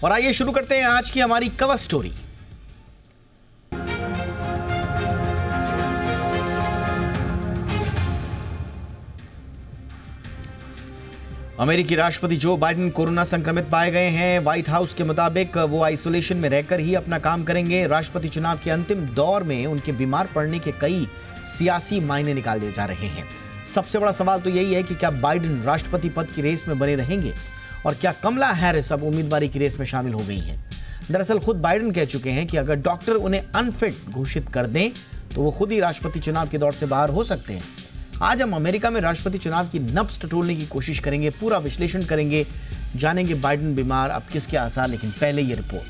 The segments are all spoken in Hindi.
और आइए शुरू करते हैं आज की हमारी कवर स्टोरी। अमेरिकी राष्ट्रपति जो बाइडेन कोरोना संक्रमित पाए गए हैं। व्हाइट हाउस के मुताबिक वो आइसोलेशन में रहकर ही अपना काम करेंगे। राष्ट्रपति चुनाव के अंतिम दौर में उनके बीमार पड़ने के कई सियासी मायने निकाल दिए जा रहे हैं। सबसे बड़ा सवाल तो यही है कि क्या बाइडेन राष्ट्रपति पद की रेस में बने रहेंगे और क्या कमला हैरिस अब उम्मीदवारी की रेस में शामिल हो गई हैं। दरअसल खुद बाइडेन कह चुके हैं कि अगर डॉक्टर उन्हें अनफिट घोषित कर दें तो वो खुद ही राष्ट्रपति चुनाव के दौर से बाहर हो सकते हैं। आज हम अमेरिका में राष्ट्रपति चुनाव की नब्ज टटोलने की कोशिश करेंगे, पूरा विश्लेषण करेंगे, जानेंगे बाइडेन बीमार अब किसके आसार। लेकिन पहले ये रिपोर्ट।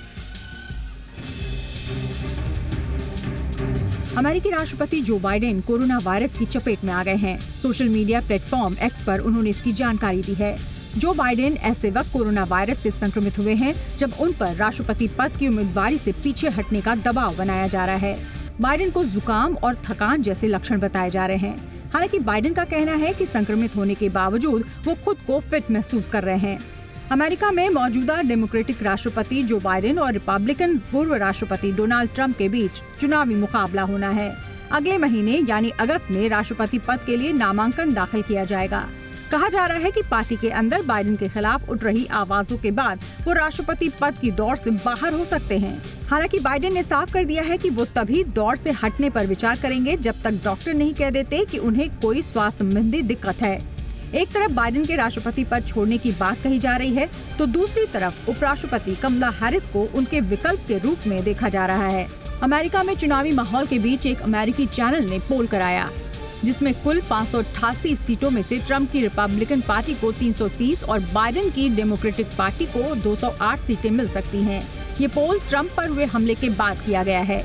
अमेरिकी राष्ट्रपति जो बाइडेन कोरोना वायरस की चपेट में आ गए हैं। सोशल मीडिया प्लेटफॉर्म एक्स पर उन्होंने इसकी जानकारी दी है। जो बाइडेन ऐसे वक्त कोरोना वायरस से संक्रमित हुए हैं जब उन पर राष्ट्रपति पद की उम्मीदवारी से पीछे हटने का दबाव बनाया जा रहा है। बाइडेन को जुकाम और थकान जैसे लक्षण बताए जा रहे हैं। हालांकि बाइडेन का कहना है कि संक्रमित होने के बावजूद वो खुद को फिट महसूस कर रहे हैं। अमेरिका में मौजूदा डेमोक्रेटिक राष्ट्रपति जो बाइडेन और रिपब्लिकन पूर्व राष्ट्रपति डोनाल्ड ट्रंप के बीच चुनावी मुकाबला होना है। अगले महीने यानी अगस्त में राष्ट्रपति पद के लिए नामांकन दाखिल किया जाएगा। कहा जा रहा है कि पार्टी के अंदर बाइडेन के खिलाफ उठ रही आवाजों के बाद वो राष्ट्रपति पद की दौड़ से बाहर हो सकते हैं। हालांकि बाइडेन ने साफ कर दिया है कि वो तभी दौड़ से हटने पर विचार करेंगे जब तक डॉक्टर नहीं कह देते कि उन्हें कोई स्वास्थ्य संबंधी दिक्कत है। एक तरफ बाइडेन के राष्ट्रपति पद छोड़ने की बात कही जा रही है तो दूसरी तरफ उपराष्ट्रपति कमला हैरिस को उनके विकल्प के रूप में देखा जा रहा है। अमेरिका में चुनावी माहौल के बीच एक अमेरिकी चैनल ने पोल कराया जिसमें कुल 588 सीटों में से ट्रंप की रिपब्लिकन पार्टी को 330 और बाइडेन की डेमोक्रेटिक पार्टी को 208 सीटें मिल सकती हैं। ये पोल ट्रंप पर हुए हमले के बाद किया गया है।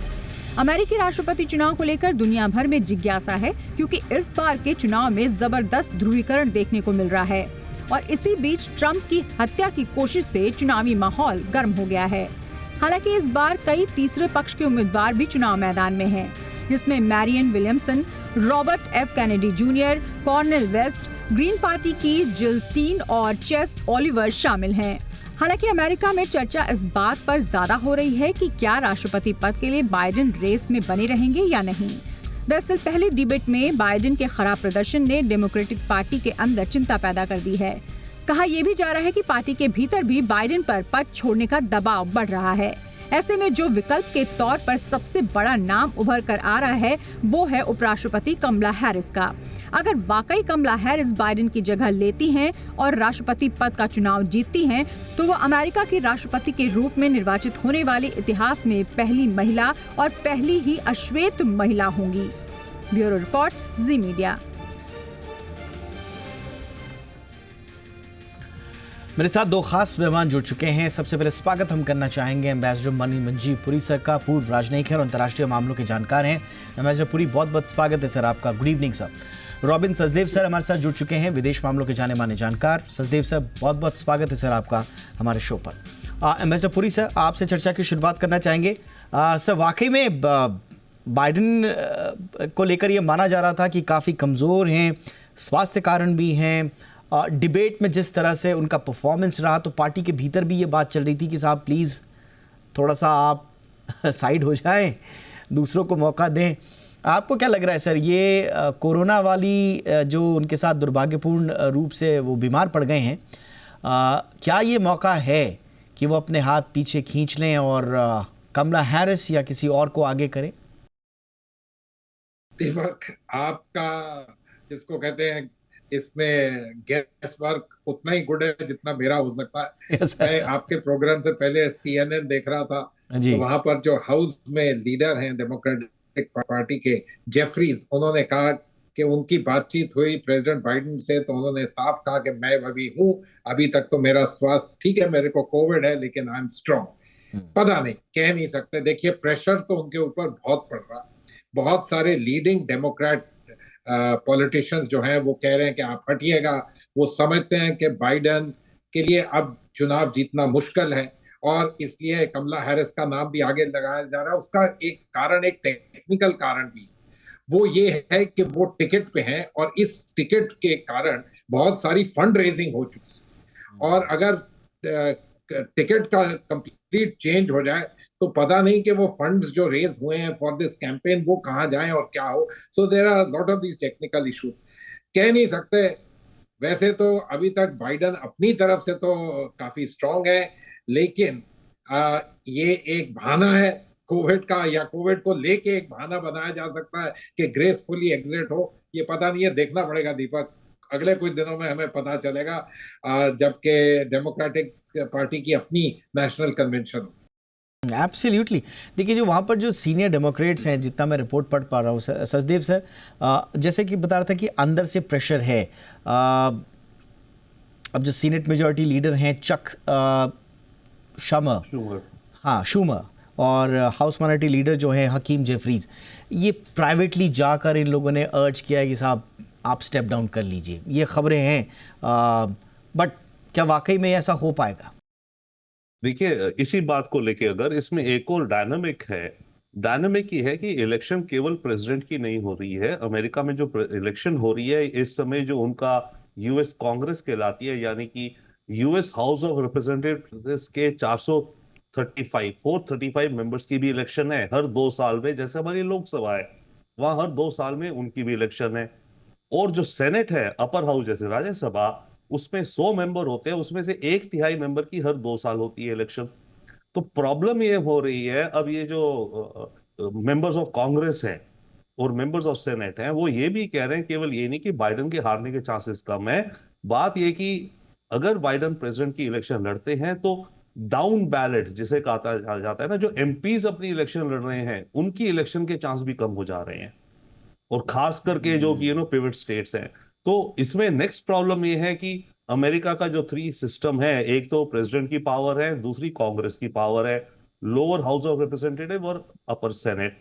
अमेरिकी राष्ट्रपति चुनाव को लेकर दुनिया भर में जिज्ञासा है क्योंकि इस बार के चुनाव में जबरदस्त ध्रुवीकरण देखने को मिल रहा है और इसी बीच ट्रंप की हत्या की कोशिश से चुनावी माहौल गर्म हो गया है। हालांकि इस बार कई तीसरे पक्ष के उम्मीदवार भी चुनाव मैदान में हैं, जिसमें Marianne Williamson, Robert F Kennedy junior, Cornel West, Green Party की जिल स्टीन और चेस ओलिवर शामिल हैं। हालांकि अमेरिका में चर्चा इस बात पर ज्यादा हो रही है कि क्या राष्ट्रपति पद के लिए बाइडेन रेस में बने रहेंगे या नहीं। दरअसल पहले डिबेट में बाइडेन के खराब प्रदर्शन ने डेमोक्रेटिक पार्टी के अंदर चिंता पैदा कर दी है। कहा यह भी जा रहा है कि पार्टी के भीतर भी बाइडेन पर पद छोड़ने का दबाव बढ़ रहा है। ऐसे में जो विकल्प के तौर पर सबसे बड़ा नाम उभर कर आ रहा है वो है उपराष्ट्रपति कमला हैरिस का। अगर वाकई कमला हैरिस बाइडेन की जगह लेती हैं और राष्ट्रपति पद का चुनाव जीतती हैं तो वो अमेरिका की राष्ट्रपति के रूप में निर्वाचित होने वाली इतिहास में पहली महिला और पहली ही अश्वेत महिला होंगी। ब्यूरो रिपोर्ट, जी मीडिया। मेरे साथ दो खास मेहमान जुड़ चुके हैं। सबसे पहले स्वागत हम करना चाहेंगे एम्बेसडर मंजीव पुरी सर का। पूर्व राजनयिक है और अंतर्राष्ट्रीय मामलों के जानकार हैं। एम्बेसडर पुरी, बहुत बहुत स्वागत है सर आपका। Good evening sir. Robin Sachdev sir हमारे साथ जुड़ चुके हैं, विदेश मामलों के जाने माने जानकार। सचदेव सर, बहुत बहुत स्वागत है सर आपका हमारे शो पर। एम्बेसडर पुरी सर, आपसे चर्चा की शुरुआत करना चाहेंगे। सर, वाकई में बाइडेन को लेकर ये माना जा रहा था कि काफ़ी कमज़ोर हैं, स्वास्थ्य कारण भी हैं। डिबेट में जिस तरह से उनका परफॉर्मेंस रहा तो पार्टी के भीतर भी ये बात चल रही थी कि साहब प्लीज़ थोड़ा सा आप साइड हो जाएं, दूसरों को मौका दें। आपको क्या लग रहा है सर, ये कोरोना वाली जो उनके साथ दुर्भाग्यपूर्ण रूप से वो बीमार पड़ गए हैं, क्या ये मौका है कि वो अपने हाथ पीछे खींच लें और कमला हैरिस या किसी और को आगे करें? दीपक, आपका जिसको कहते हैं इसमें गेस वर्क उतना ही गुड है जितना मेरा हो सकता है। मैं आपके प्रोग्राम से पहले CNN देख रहा था, तो वहां पर जो हाउस में लीडर हैं डेमोक्रेटिक पार्टी के, जेफरीज, उन्होंने कहा कि उनकी बातचीत हुई प्रेसिडेंट बाइडेन से तो उन्होंने साफ कहा कि मैं अभी हूं, अभी तक तो मेरा स्वास्थ्य ठीक है, मेरे को कोविड है लेकिन आई एम स्ट्रांग। पता नहीं, कह नहीं सकते। देखिए, प्रेशर तो उनके ऊपर बहुत पड़ रहा। बहुत सारे लीडिंग डेमोक्रेट पॉलिटिशियंस जो हैं वो कह रहे हैं कि आप हटिएगा। वो समझते हैं कि बाइडेन के लिए अब चुनाव जीतना मुश्किल है और इसलिए कमला हैरिस का नाम भी आगे लगाया जा रहा है। उसका एक कारण, एक टेक्निकल कारण भी, वो ये है कि वो टिकट पे हैं और इस टिकट के कारण बहुत सारी फंड रेजिंग हो चुकी है। और अगर टिकट का कंप्लीट चेंज हो जाए तो पता नहीं कि वो फंड्स जो रेज हुए हैं फॉर दिस कैंपेन वो कहाँ जाएं और क्या हो. So there are lot of these technical issues. कह नहीं सकते. वैसे तो अभी तक बाइडन अपनी तरफ से तो काफी स्ट्रांग है, लेकिन ये एक बहाना है कोविड का, या कोविड को लेके एक बहाना बनाया जा सकता है कि ग्रेसफुली एग्जिट हो. ये पता नहीं है, देखना पड़ेगा दीपक. अगले कुछ दिनों में हमें पता चलेगा जबकि डेमोक्रेटिक पार्टी की अपनी नेशनल कन्वेंशन हो. एब्सोल्युटली. देखिए, जो वहाँ पर जो सीनियर डेमोक्रेट्स हैं, जितना मैं रिपोर्ट पढ़ पा रहा हूँ सचदेव सर, जैसे कि बता रहा था कि अंदर से प्रेशर है. अब जो सीनेट मेजॉरिटी लीडर हैं चक शूमर, हाँ शूमर, और हाउस माइनॉरिटी लीडर जो है हकीम जेफरीज, ये प्राइवेटली जाकर इन लोगों ने अर्ज किया है कि साहब आप स्टेप डाउन कर लीजिए. ये खबरें हैं, बट क्या वाकई में ऐसा हो पाएगा? देखिए, इसी बात को लेके अगर इसमें एक और डायनामिक है. डायनामिक ये है कि इलेक्शन केवल प्रेसिडेंट की नहीं हो रही है. अमेरिका में जो इलेक्शन हो रही है इस समय, जो उनका यूएस कांग्रेस कहलाती है, यानी कि यूएस हाउस ऑफ रिप्रेजेंटेटिव्स के 435 मेंबर्स की भी इलेक्शन है हर 2 साल में. जैसे हमारी लोकसभा है, वहां हर 2 साल में उनकी भी इलेक्शन है. और जो सेनेट है, अपर हाउस जैसे राज्यसभा, उसमें 100 मेंबर होते हैं, उसमें से 1/3 मेंबर की हर 2 साल होती है इलेक्शन. तो प्रॉब्लम ये हो रही है अब, ये जो मेंबर्स ऑफ कांग्रेस हैं और मेंबर्स ऑफ सेनेट हैं, वो ये भी कह रहे हैं, केवल ये नहीं कि बाइडन के हारने के चांसेस कम है, बात ये कि अगर बाइडन प्रेसिडेंट की इलेक्शन लड़ते हैं तो डाउन बैलेट जिसे कहा जाता है ना, जो एमपीज अपनी इलेक्शन लड़ रहे हैं, उनकी इलेक्शन के चांस भी कम हो जा रहे हैं. और खास करके जो कि पिवट स्टेट्स हैं. तो इसमें नेक्स्ट प्रॉब्लम ये है कि अमेरिका का जो 3 सिस्टम है, एक तो प्रेसिडेंट की पावर है, दूसरी कांग्रेस की पावर है, लोअर हाउस ऑफ रिप्रेजेंटेटिव और अपर सेनेट.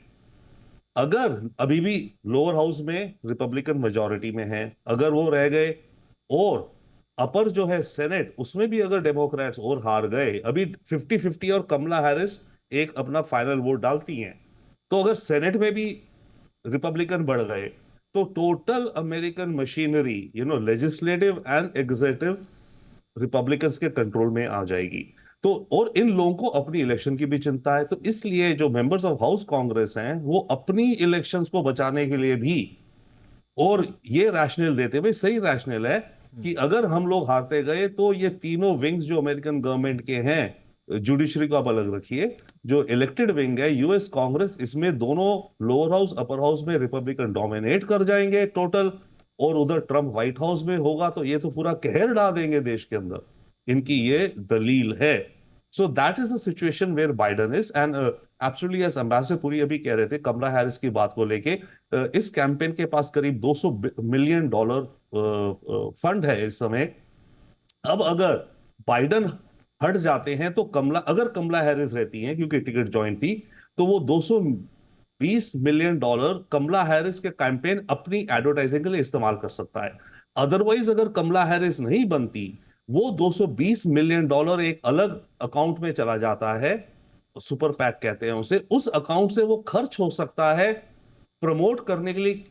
अगर अभी भी लोअर हाउस में रिपब्लिकन मेजॉरिटी में है, अगर वो रह गए, और अपर जो है सेनेट, उसमें भी अगर डेमोक्रेट्स और हार गए, अभी 50-50 और कमला हैरिस एक अपना फाइनल वोट डालती हैं, तो अगर सेनेट में भी रिपब्लिकन बढ़ गए, तो total American machinery, legislative and executive Republicans के कंट्रोल में आ जाएगी. तो और इन लोगों को अपनी इलेक्शन की भी चिंता है. तो इसलिए जो मेंबर्स ऑफ हाउस कांग्रेस हैं, वो अपनी इलेक्शंस को बचाने के लिए भी, और ये रैशनल देते हुए, सही रैशनल है कि अगर हम लोग हारते गए तो ये तीनों विंग्स जो अमेरिकन गवर्नमेंट के हैं, जुडिशरी को आप अलग रखिए, जो इलेक्टेड विंग है यूएस कांग्रेस, इसमें दोनों लोअर हाउस अपर हाउस में रिपब्लिकन डोमिनेट कर जाएंगे टोटल, और उधर ट्रम्प व्हाइट हाउस में होगा, तो ये तो पूरा कहर डाल देंगे देश के अंदर. इनकी ये दलील है. So that is the situation where Biden is. And absolutely, as ambassador Puri अभी कह रहे थे कमला हैरिस की बात को लेके, इस कैंपेन के पास करीब $200 मिलियन फंड है इस समय. अब अगर बाइडन हट जाते हैं तो अगर कमला हैरिस रहती हैं, क्योंकि टिकट ज्वाइन थी, तो वो $220 मिलियन कमला हैरिस के कैंपेन अपनी एडवर्टाइजिंग के लिए इस्तेमाल कर सकता है. अदरवाइज अगर कमला हैरिस नहीं बनती, वो $220 मिलियन एक अलग अकाउंट में चला जाता है, सुपर पैक कहते हैं उसे. उस अकाउंट से वो खर्च हो सकता है प्रमोट करने के लिए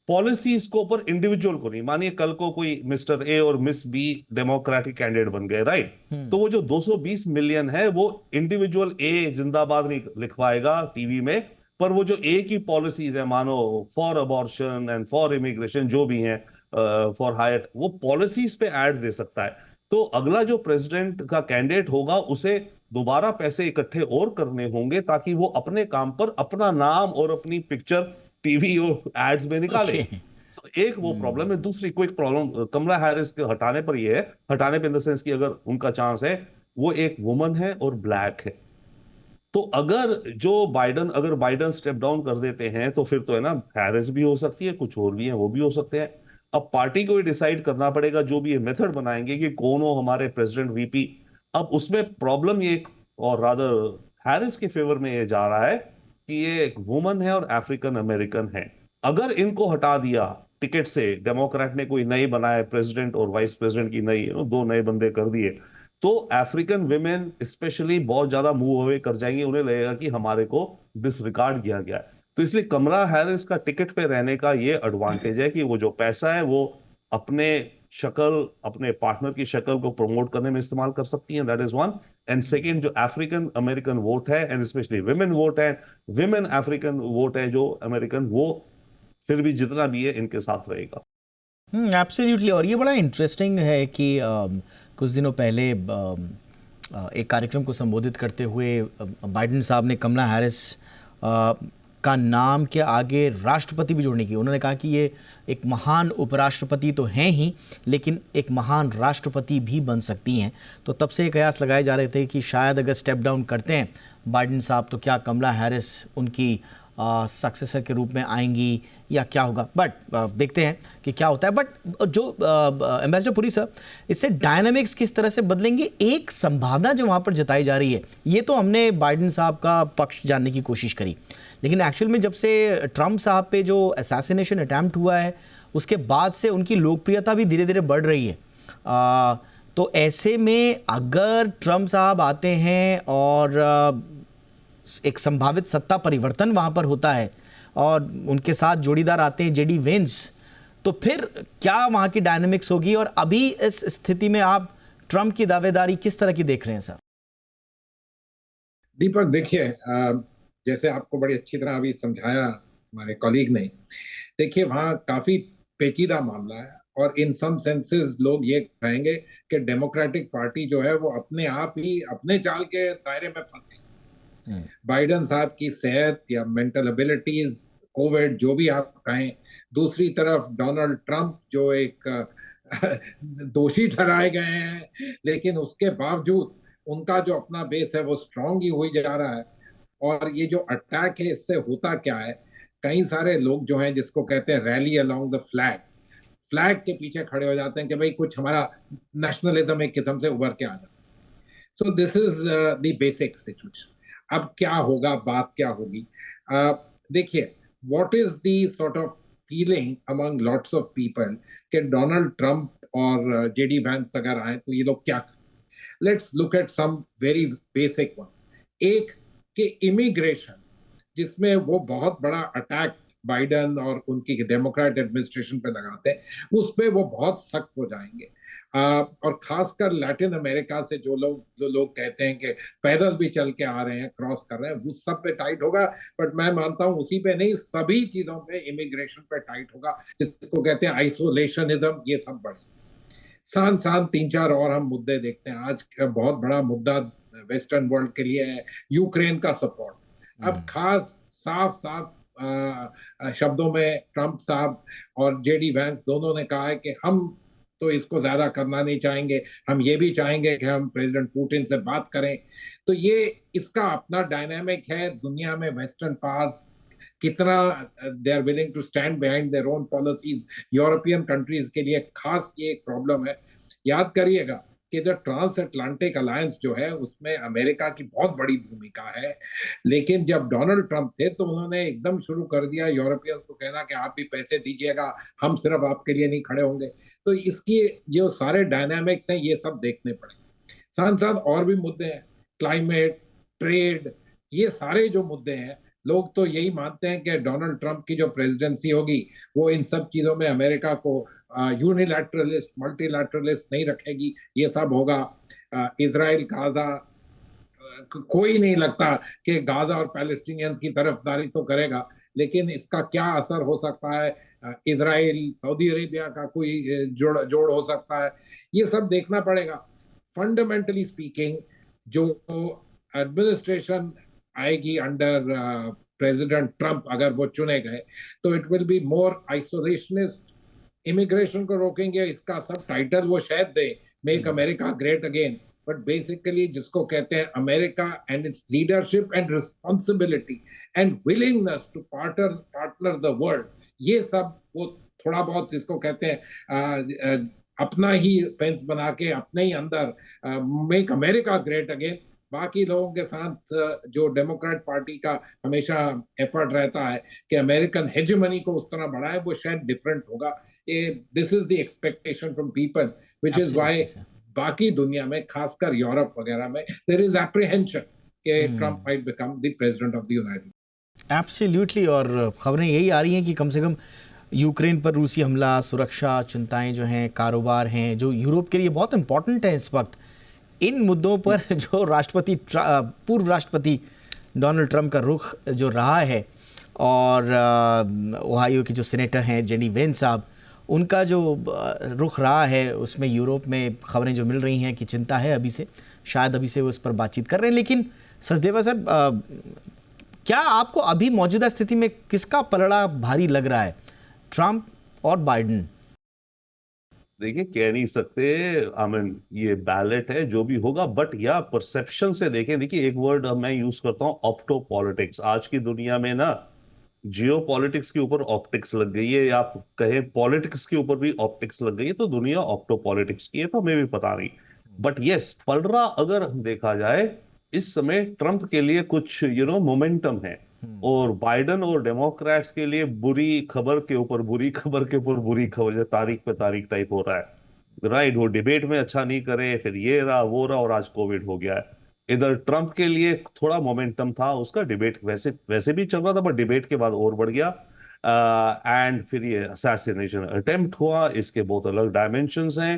पॉलिसीज को, ऊपर इंडिविजुअल को नहीं. मानिए कल को कोई मिस्टर ए और मिस बी डेमोक्रेटिक कैंडिडेट बन गए, राइट, तो वो जो 220 मिलियन है, वो इंडिविजुअल ए जिंदाबाद नहीं लिखवाएगा टीवी में, पर वो जो ए की पॉलिसीज है, मानो for abortion and for immigration जो भी हैं, फॉर हायर, वो पॉलिसीज पे एड दे सकता है. तो अगला जो प्रेसिडेंट का कैंडिडेट होगा, उसे दोबारा पैसे इकट्ठे और करने होंगे, ताकि वो अपने काम पर अपना नाम और अपनी पिक्चर टीवी और एड्स में निकाले. So, एक वो प्रॉब्लम है. दूसरी कोई प्रॉब्लम कमला हैरिस के हटाने पर ये है, हटाने पे इन द सेंस कि अगर उनका चांस है, वो एक वुमन है और ब्लैक है. तो अगर बाइडन स्टेप डाउन कर देते हैं, तो फिर तो है ना, हैरिस भी हो सकती है, कुछ और भी है वो भी हो सकते हैं. अब पार्टी को ही डिसाइड करना पड़ेगा, जो भी ये मेथड बनाएंगे कि कौन हो हमारे प्रेसिडेंट वीपी. अब उसमें प्रॉब्लम ये, और रादर हैरिस के फेवर में ये जा रहा है कि ये एक वुमन है और अफ्रीकन अमेरिकन है. अगर इनको हटा दिया टिकट से, डेमोक्रेट ने कोई नई बनाए प्रेसिडेंट और वाइस प्रेसिडेंट की नई 2 नए बंदे कर दिए, तो अफ्रीकन विमेन स्पेशली बहुत ज्यादा मूव अवे कर जाएंगे. उन्हें लगेगा कि हमारे को डिसरिगार्ड किया गया है. तो इसलिए कमला हैरिस का टिकट पे रहने का ये एडवांटेज है कि वो जो पैसा है वो अपने शक्ल, अपने पार्टनर की शक्ल को प्रमोट करने में इस्तेमाल कर सकती हैं, that is one. And second, जो अफ्रीकन अमेरिकन वोट है एंड स्पेशली विमेन वोट है, विमेन अफ्रीकन वोट है जो अमेरिकन, वो फिर भी जितना भी है इनके साथ रहेगा। एब्सोल्युटली। और ये बड़ा इंटरेस्टिंग है कि कुछ दिनों पहले एक कार्यक्रम को संबोधित करते हुए बाइडेन साहब ने कमला हैरिस का नाम के आगे राष्ट्रपति भी जोड़ने की, उन्होंने कहा कि ये एक महान उपराष्ट्रपति तो हैं ही, लेकिन एक महान राष्ट्रपति भी बन सकती हैं। तो तब से कयास लगाए जा रहे थे कि शायद अगर स्टेप डाउन करते हैं बाइडेन साहब तो क्या कमला हैरिस उनकी सक्सेसर के रूप में आएंगी या क्या होगा। बट देखते हैं कि क्या होता है। बट जो एम्बेसडर पुरी सर, इससे डायनामिक्स किस तरह से बदलेंगे, एक संभावना जो वहाँ पर जताई जा रही है, ये तो हमने बाइडेन साहब का पक्ष जानने की कोशिश करी, लेकिन एक्चुअल में जब से ट्रंप साहब पे जो असैसिनेशन अटैम्प्ट हुआ है उसके बाद से उनकी लोकप्रियता भी धीरे धीरे बढ़ रही है। तो ऐसे में अगर ट्रंप साहब आते हैं और एक संभावित सत्ता परिवर्तन वहां पर होता है और उनके साथ जोड़ीदार आते हैं जेडी वेंस, तो फिर क्या वहां की डायनामिक्स होगी। और अभी इस स्थिति में आप ट्रंप की दावेदारी किस तरह की देख रहे हैं सर? दीपक, देखिए, जैसे आपको बड़ी अच्छी तरह अभी समझाया हमारे कॉलीग ने, देखिए वहाँ काफी पेचीदा मामला है और इन सम सेंसेस लोग ये कहेंगे कि डेमोक्रेटिक पार्टी जो है वो अपने आप ही अपने चाल के दायरे में फंस गई। बाइडेन साहब की सेहत या मेंटल एबिलिटीज, कोविड, जो भी आप कहें, दूसरी तरफ डोनाल्ड ट्रंप जो एक दोषी ठहराए गए हैं, लेकिन उसके बावजूद उनका जो अपना बेस है वो स्ट्रांग ही हुई जा रहा है। और ये जो अटैक है इससे होता क्या है, कई सारे लोग जो हैं जिसको कहते हैं rally along the flag, flag के पीछे खड़े हो जाते हैं कि भाई कुछ हमारा नेशनलिज्म एक किस्म से उभर के आ जाता है। So this is the basic situation. अब क्या होगा, बात क्या होगी, देखिए, what is the sort of feeling among lots of people कि डोनाल्ड ट्रंप और जेडी वैंस अगर आए तो ये लोग क्या करें। Let's look at some very basic ones. एक कि इमिग्रेशन, जिसमें वो बहुत बड़ा अटैक बाइडेन और उनकी डेमोक्रेट एडमिनिस्ट्रेशन पे लगाते हैं, उस पे वो बहुत सख्त हो जाएंगे। और खासकर लैटिन अमेरिका से जो लोग कहते हैं कि पैदल भी चल के आ रहे हैं, क्रॉस कर रहे हैं, वो सब पे टाइट होगा। बट मैं मानता हूं उसी पे नहीं, सभी चीजों पे, इमिग्रेशन पे टाइट होगा, जिसको कहते हैं आइसोलेशनिज्म, ये सब बढ़े। साथ साथ 3-4 और हम मुद्दे देखते हैं। आज का बहुत बड़ा मुद्दा वेस्टर्न वर्ल्ड के लिए है यूक्रेन का सपोर्ट। अब खास साफ शब्दों में ट्रंप साहब और जेडी वैंस दोनों ने कहा है कि हम तो इसको ज्यादा करना नहीं चाहेंगे, हम ये भी चाहेंगे कि हम प्रेसिडेंट पुतिन से बात करें। तो ये इसका अपना डायनामिक है दुनिया में। वेस्टर्न पावर्स कितना they are willing to stand behind their own policies, European countries के लिए खास ये एक प्रॉब्लम है। याद करिएगा कि जो ट्रांस अटलांटिक अलायंस जो है उसमें अमेरिका की बहुत बड़ी भूमिका है, लेकिन जब डोनाल्ड ट्रंप थे तो उन्होंने एकदम शुरू कर दिया यूरोपियंस को कहना कि आप भी पैसे दीजिएगा, हम सिर्फ आपके लिए नहीं खड़े होंगे। तो इसकी जो सारे डायनामिक्स हैं ये सब देखने पड़ेंगे। साथ साथ और भी मुद्दे हैं, क्लाइमेट, ट्रेड, ये सारे जो मुद्दे हैं, लोग तो यही मानते हैं कि डोनाल्ड ट्रंप की जो प्रेसिडेंसी होगी वो इन सब चीजों में अमेरिका को यूनिलैटरलिस्ट, मल्टीलैटरलिस्ट नहीं रखेगी, ये सब होगा। इजराइल, गाजा, कोई नहीं लगता कि गाजा और पैलेस्टीनियंस की तरफदारी तो करेगा, लेकिन इसका क्या असर हो सकता है, इजराइल, सऊदी अरेबिया का कोई जोड़ हो सकता है, ये सब देखना पड़ेगा। फंडामेंटली स्पीकिंग, जो एडमिनिस्ट्रेशन आएगी अंडर प्रेसिडेंट ट्रंप, अगर वो चुने गए, तो it will be more isolationist. Immigration को रोकेंगे, इसका सब टाइटल वो शायद दे, make America great again, but basically जिसको कहते हैं America and its leadership and responsibility and willingness to partner the world, ये सब वो थोड़ा बहुत जिसको कहते हैं अपना ही फेंस बना के अपने ही अंदर मेक अमेरिका ग्रेट अगेन। बाकी लोगों के साथ जो डेमोक्रेट पार्टी का हमेशा एफर्ट रहता है कि अमेरिकन हेजेमनी को उस तरह बढ़ाए, वो शायद डिफरेंट होगा। This is the expectation from people, which is why बाकी दुनिया में, खासकर यूरोप वगैरह में, देयर इज एप्रीहेंशन कि Trump might become the president of the United. Absolutely. और खबरें यही आ रही हैं कि कम से कम यूक्रेन पर रूसी हमला, सुरक्षा चिंताएं जो हैं, कारोबार हैं जो यूरोप के लिए बहुत इंपॉर्टेंट है इस वक्त, इन मुद्दों पर जो पूर्व राष्ट्रपति डोनाल्ड ट्रंप का रुख जो रहा है, और ओहायो के जो सीनेटर हैं जेडी वेंस साहब, उनका जो रुख रहा है, उसमें यूरोप में खबरें जो मिल रही हैं कि चिंता है अभी से, शायद अभी से वो इस पर बातचीत कर रहे हैं। लेकिन सचदेवा सर, क्या आपको अभी मौजूदा स्थिति में किसका पलड़ा भारी लग रहा है, ट्रंप और बाइडेन? देखिए, कह नहीं सकते, ये बैलेट है जो भी होगा, बट या परसेप्शन से देखें। देखिए, एक वर्ड मैं यूज करता हूं, ऑप्टो पॉलिटिक्स। आज की दुनिया में ना जियो पॉलिटिक्स के ऊपर ऑप्टिक्स लग गई है, या आप कहें पॉलिटिक्स के ऊपर भी ऑप्टिक्स लग गई है, तो दुनिया ऑप्टो पॉलिटिक्स की है, तो हमें भी पता नहीं। बट यस, पलड़ा अगर देखा जाए इस समय ट्रंप के लिए कुछ मोमेंटम है, और बाइडेन और डेमोक्रेट्स के लिए बुरी खबर के ऊपर बुरी खबर के ऊपर बुरी खबर, जैसे तारीख पे तारीख टाइप हो रहा है, राइट। वो डिबेट में अच्छा नहीं करे, फिर ये रहा वो रहा, और आज कोविड हो गया है। इधर ट्रंप के लिए थोड़ा मोमेंटम था, उसका डिबेट वैसे भी चल रहा था, बट डिबेट के बाद और बढ़ गया। एंड फिर ये असैसिनेशन अटेम्प्ट हुआ, इसके बहुत अलग डायमेंशंस हैं।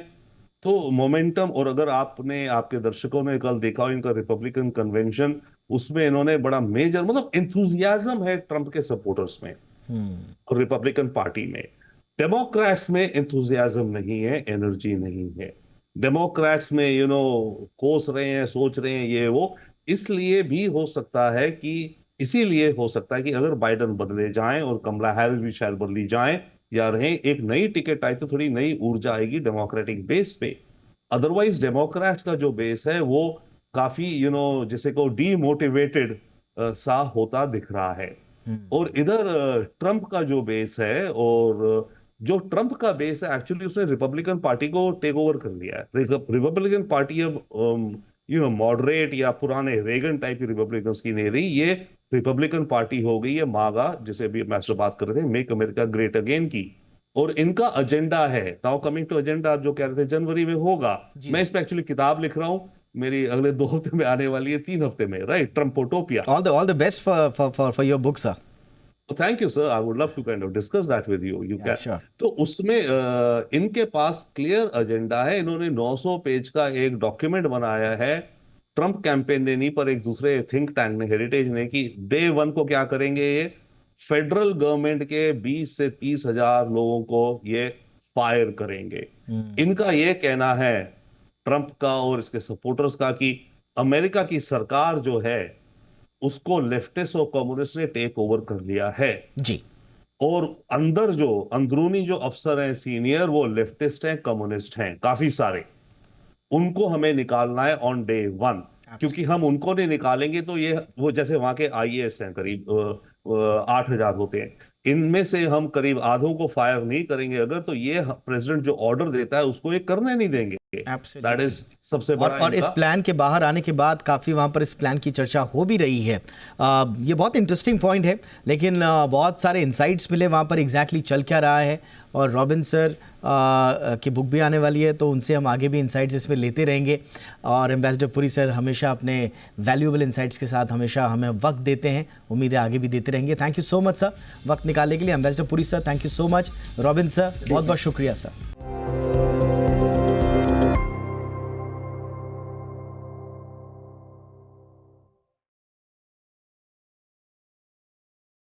तो मोमेंटम, और अगर आपके दर्शकों ने कल देखा हो इनका रिपब्लिकन कन्वेंशन, उसमें इन्होंने बड़ा मेजर, मतलब एंथुजियाज्म है ट्रंप के सपोर्टर्स में और रिपब्लिकन पार्टी में। डेमोक्रेट्स में एंथुजियाज्म नहीं है, एनर्जी नहीं है। डेमोक्रेट्स में कोस रहे हैं, सोच रहे हैं ये वो। इसीलिए हो सकता है कि अगर बाइडेन बदले जाएं और कमला हैरिस भी शायद बदली जाएं या रहें, एक नई टिकट आई तो थोड़ी नई ऊर्जा आएगी डेमोक्रेटिक बेस पे। अदरवाइज डेमोक्रेट्स का जो बेस है वो काफी जिसे को डीमोटिवेटेड सा होता दिख रहा है। और इधर ट्रंप का जो बेस है, और जो ट्रंप का बेस है एक्चुअली उसने रिपब्लिकन पार्टी को टेक ओवर कर लिया है। रिपब्लिकन पार्टी अब मॉडरेट या पुराने रेगन टाइप की रिपब्लिकन की नहीं रही, ये रिपब्लिकन पार्टी हो गई है मागा, जिसे भी मास्टर बात कर रहे थे, मेक अमेरिका ग्रेट अगेन की। और इनका एजेंडा है, नाउ कमिंग टू एजेंडा, जो कह रहे थे जनवरी में होगा, मैं इस पे एक्चुअली किताब लिख रहा हूं, मेरी अगले 2 हफ्ते में आने वाली है, 3 हफ्ते में, right, Trumpotopia. All the best for your book, sir. Thank you sir, I would love to kind of discuss that with you Ken. sure. तो उसमें इनके पास क्लियर एजेंडा है। इन्होंने 900 पेज का एक डॉक्यूमेंट बनाया है, ट्रंप कैंपेन ने नहीं, पर एक दूसरे थिंक टैंक ने, हेरिटेज ने, कि डे 1 को क्या करेंगे, ये फेडरल गवर्नमेंट के 20 से 30 हजार लोगों को ये फायर करेंगे। इनका ये कहना है ट्रंप का और इसके सपोर्टर्स का कि अमेरिका की सरकार जो है उसको लेफ्टिस्ट और कम्युनिस्ट ने टेक ओवर कर लिया है जी, और अंदरूनी जो अफसर हैं सीनियर, वो लेफ्टिस्ट हैं, कम्युनिस्ट हैं, काफी सारे। उनको हमें निकालना है ऑन डे 1, क्योंकि हम उनको नहीं निकालेंगे तो वो जैसे वहां के IAS हैं, करीब 8,000 होते हैं, इनमें से हम करीब आधों को फायर नहीं करेंगे अगर, तो ये प्रेसिडेंट जो ऑर्डर देता है उसको ये करने नहीं देंगे। दैट इज सबसे बड़ा। और इस प्लान के बाहर आने के बाद काफ़ी वहाँ पर इस प्लान की चर्चा हो भी रही है। ये बहुत इंटरेस्टिंग पॉइंट है, लेकिन बहुत सारे इंसाइट्स मिले वहाँ पर एग्जैक्टली चल क्या रहा है। और रॉबिन सर की बुक भी आने वाली है, तो उनसे हम आगे भी इंसाइट्स इसमें लेते रहेंगे। और एम्बेसडर पुरी सर हमेशा अपने वैल्यूएबल इंसाइट्स के साथ हमेशा हमें वक्त देते हैं, उम्मीद है आगे भी देते रहेंगे। Thank you so much sir वक्त निकालने के लिए। Ambassador Puri sir, thank you so much. Robin sir, बहुत बहुत शुक्रिया सर।